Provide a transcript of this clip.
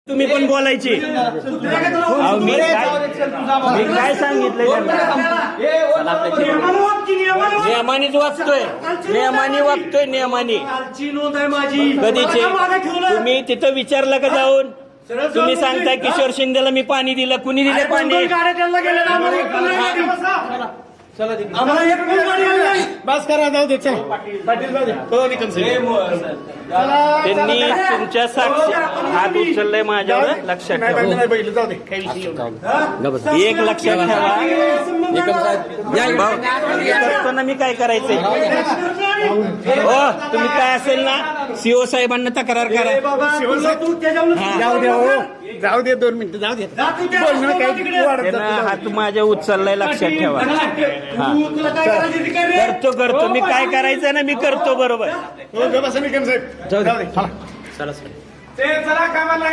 तुम्ही पण बोलायची मी काय सांगितलंय नियमानेच वागतोय नियमाने कधीचे तुम्ही तिथं विचारलं का जाऊन तुम्ही सांगताय किशोर शिंदेला मी पाणी दिलं कुणी दिलं पाणी बस करा जाऊ दे चल त्यांनी तुमच्या साक्षी हात उचललाय माझ्यावर लक्षात ठेवा एक लक्षात ठेवा करताना मी काय करायचंय हो तुम्ही काय असेल ना सीओ साहेबांना तक्रार करा जाऊ दे 2 मिनिटं जाऊ दे हात माझ्या उचललाय लक्षात ठेवा करतो मी काय करायचंय ना मी करतो बरोबर चला कामाला